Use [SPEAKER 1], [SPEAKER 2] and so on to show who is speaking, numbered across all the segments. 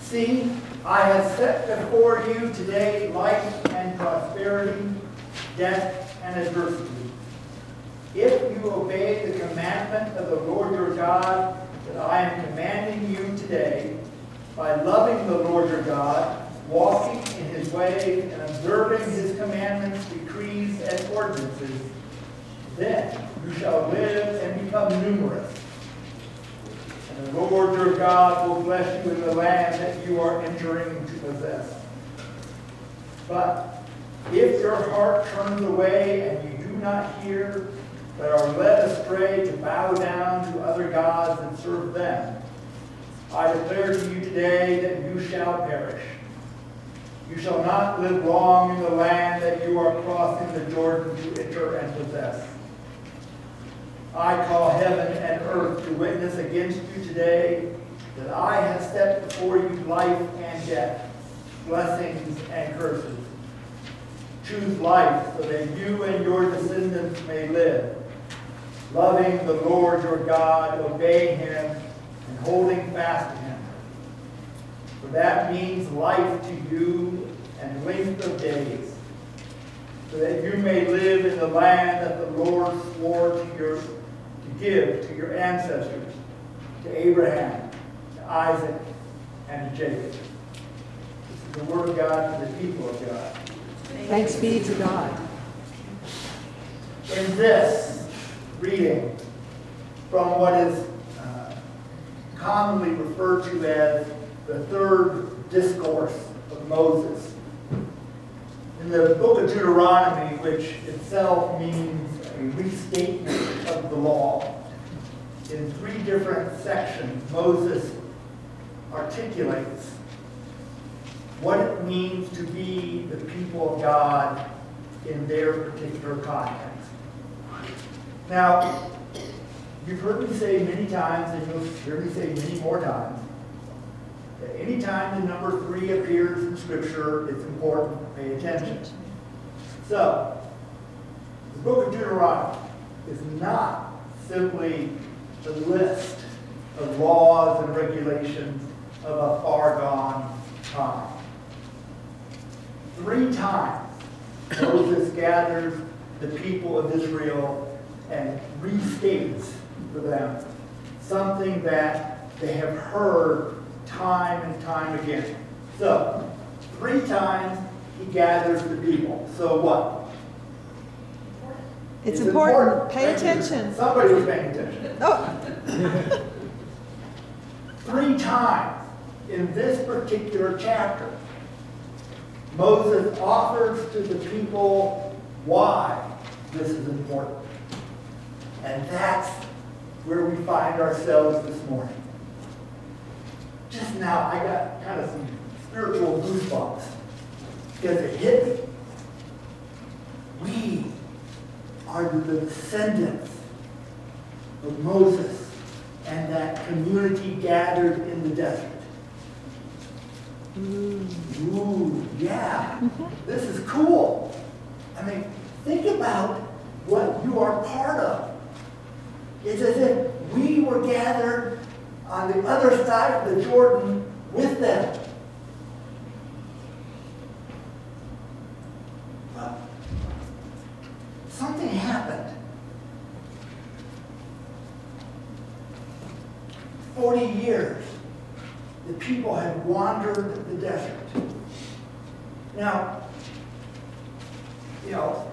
[SPEAKER 1] See, I have set before you today life and prosperity, death and adversity. If you obey the commandment of the Lord your God that I am commanding you today, by loving the Lord your God, walking in his ways, and observing his commandments, decrees, and ordinances, then you shall live and become numerous. And the Lord your God will bless you in the land that you are entering to possess. But if your heart turns away and you do not hear, but are led astray to bow down to other gods and serve them, I declare to you today that you shall perish. You shall not live long in the land that you are crossing the Jordan to enter and possess. I call heaven and earth to witness against you today that I have set before you life and death, blessings and curses. Choose life so that you and your descendants may live, loving the Lord your God, obeying him, and holding fast to him. For that means life to you and length of days, so that you may live in the land that the Lord swore to give to your ancestors, to Abraham, to Isaac, and to Jacob. This is the word of God for the people of God.
[SPEAKER 2] Thanks be to God.
[SPEAKER 1] In this reading from what is commonly referred to as the third discourse of Moses, in the book of Deuteronomy, which itself means a restatement of the law, in 3 different sections, Moses articulates what it means to be the people of God in their particular context. Now, you've heard me say many times, and you'll hear me say many more times, that any time the number 3 appears in Scripture, it's important to pay attention. So, the book of Deuteronomy is not simply the list of laws and regulations of a far-gone time. 3 times, Moses gathers the people of Israel and restates for them something that they have heard time and time again. So, 3 times he gathers the people. So what?
[SPEAKER 2] It's important. Pay attention.
[SPEAKER 1] Somebody was paying attention.
[SPEAKER 2] Oh.
[SPEAKER 1] 3 times in this particular chapter, Moses offers to the people why this is important. And that's where we find ourselves this morning. Just now, I got kind of some spiritual goosebumps because it hit me. We are the descendants of Moses and that community gathered in the desert. Ooh, yeah. This is cool. I mean, think about what you are part of. It's as if we were gathered on the other side of the Jordan with them. But something happened. 40 years, the people had wandered the desert. Now, you know,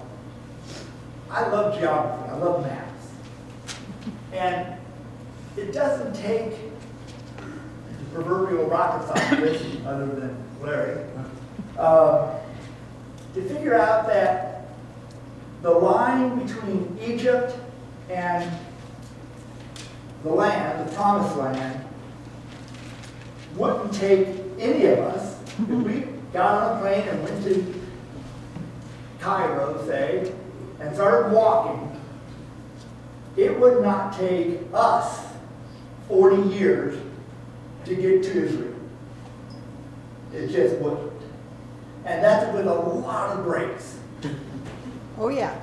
[SPEAKER 1] I love geography. I love maps. And it doesn't take the proverbial rocket scientist, other than Larry, to figure out that the line between Egypt and the land, the promised land, wouldn't take any of us if we got on a plane and went to Cairo, say, and started walking. It would not take us 40 years to get to Israel. It just wouldn't. And that's with a lot of breaks.
[SPEAKER 2] Oh, yeah.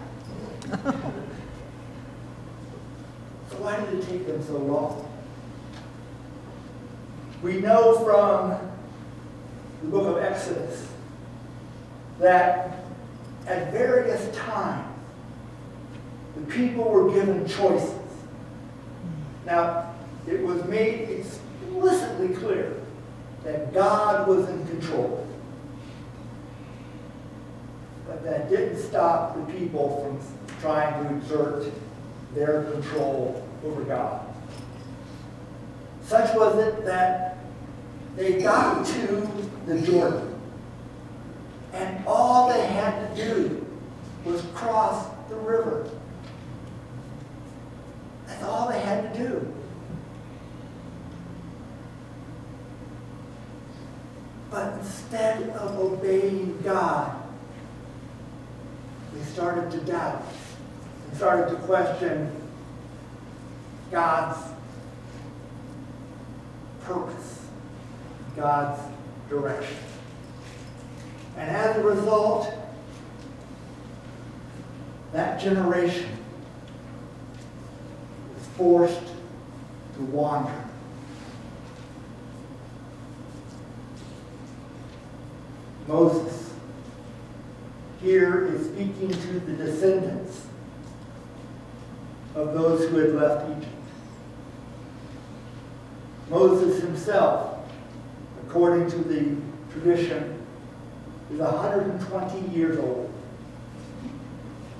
[SPEAKER 1] So why did it take them so long? We know from the book of Exodus, that at various times the people were given choices. Now, it was made explicitly clear that God was in control. But that didn't stop the people from trying to exert their control over God. Such was it that they got to the Jordan, and all they had to do was cross the river. That's all they had to do. But instead of obeying God, they started to doubt and started to question God's purpose, God's direction. And as a result, that generation was forced to wander. Moses here is speaking to the descendants of those who had left Egypt. Moses himself, according to the tradition, is 120 years old.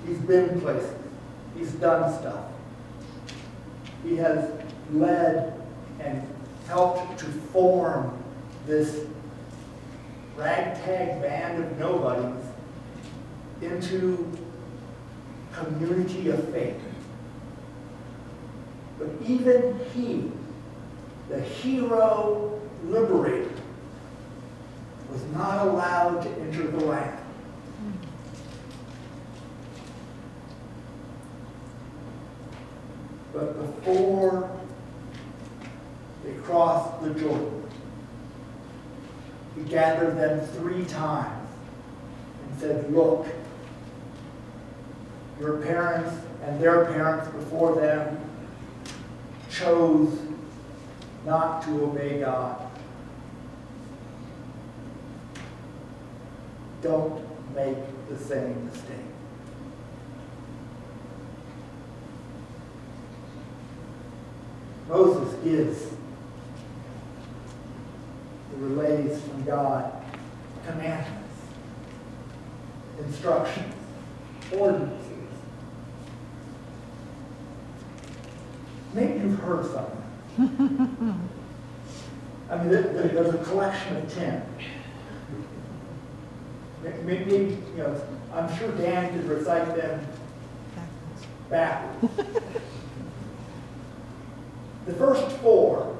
[SPEAKER 1] He's been places. He's done stuff. He has led and helped to form this ragtag band of nobodies into community of faith. But even he, the hero liberator, was not allowed to enter the land. But before they crossed the Jordan, he gathered them 3 times and said, look, your parents and their parents before them chose not to obey God. Don't make the same mistake. Moses gives the relays from God commandments, instructions, ordinances. Maybe you've heard something. I mean, there's a collection of 10. Maybe, you know, I'm sure Dan could recite them backwards. The first 4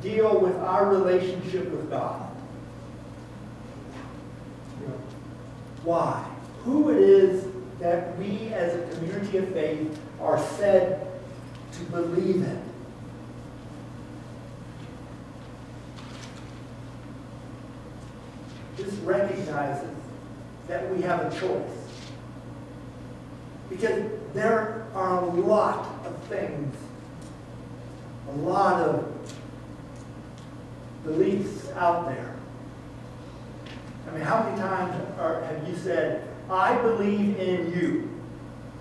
[SPEAKER 1] deal with our relationship with God. You know, why? Who it is that we as a community of faith are said to believe in. This recognizes that we have a choice. Because there are a lot of things, a lot of beliefs out there. I mean, how many times have you said, I believe in you.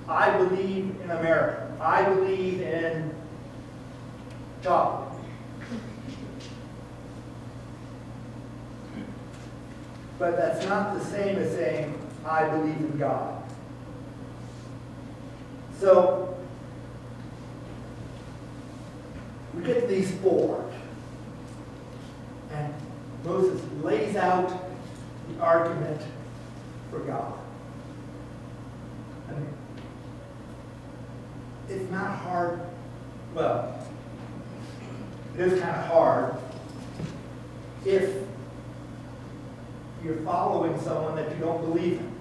[SPEAKER 1] I believe in America. I believe in chocolate. But that's not the same as saying, I believe in God. So, we get to these 4. And Moses lays out the argument for God. I mean, it's not hard. Well, it is kind of hard if you're following someone that you don't believe in.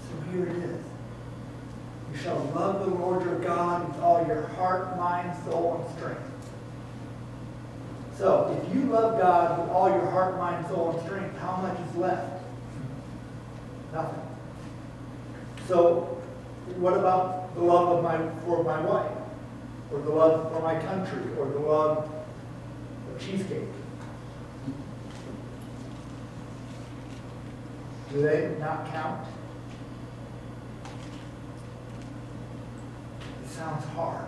[SPEAKER 1] So here it is. You shall love the Lord your God with all your heart, mind, soul, and strength. So, if you love God with all your heart, mind, soul, and strength, how much is left? Nothing. So, what about the love for my wife? Or the love for my country? Or the love cheesecake. Do they not count? It sounds hard.